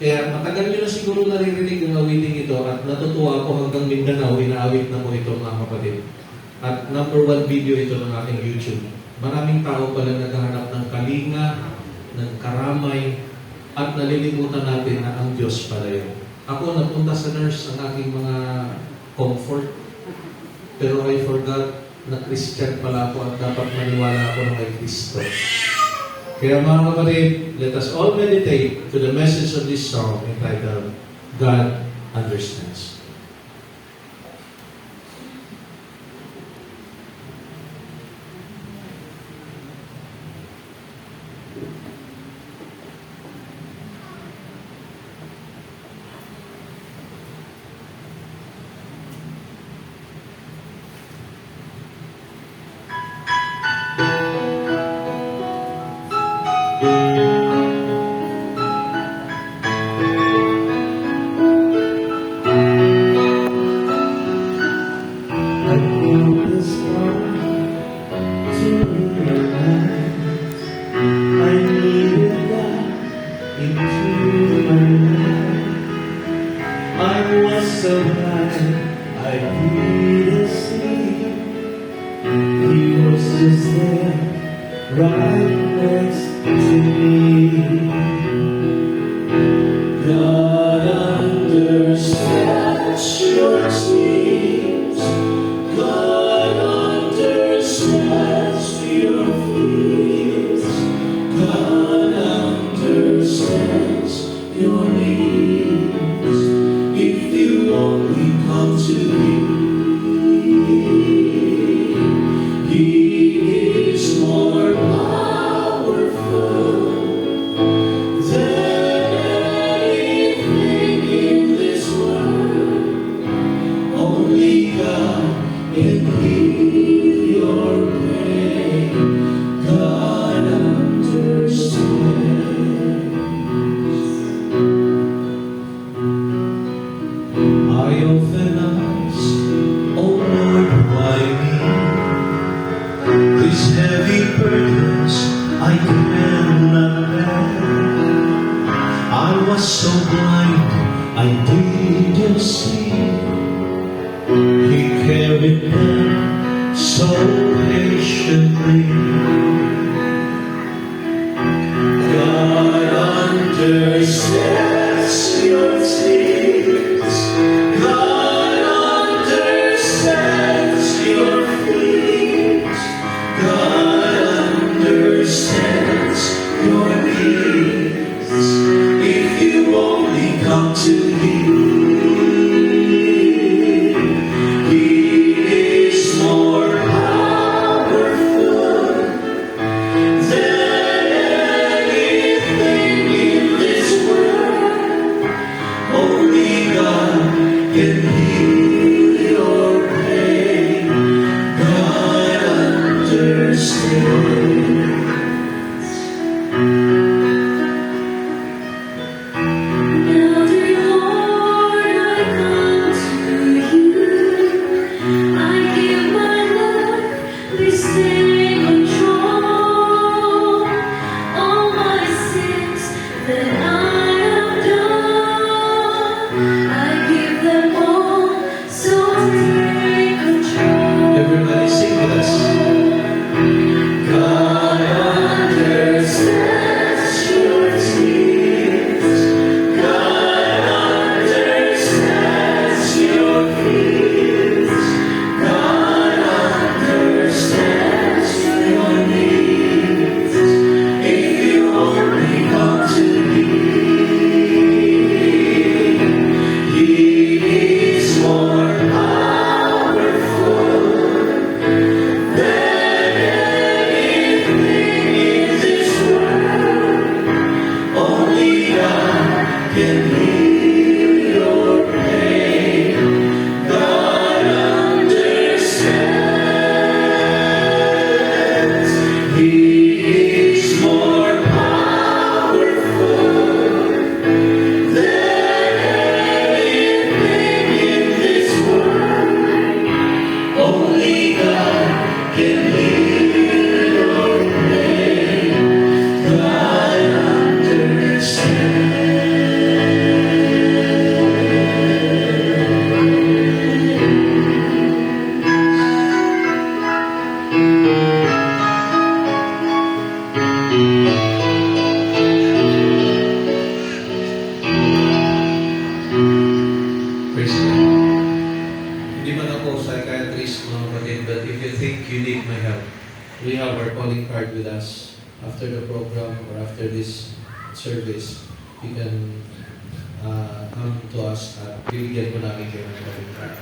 Kaya matagal nyo na siguro naririnig ang awiting ito at natutuwa ako hanggang Mindanao, inaawit na mo ito mga kapatid. At number 1 video ito ng aking YouTube. Maraming tao pala naghahanap ng kalinga, ng karamay, at nalilimutan natin na ang Diyos pala yun. Ako, napunta sa nurse ang aking mga comfort, pero I forgot na Christian pala ako at dapat maniwala ako na kay Kristo. Kaya mga kapatid, let us all meditate to the message of this song entitled, God Understands. Praise God. Hindi man ako psychiatrist, mga kapatid, but if you think you need my help, we have our calling card with us. After the program or after this service, you can come to us at bibigyan ko namin kayo ng calling card.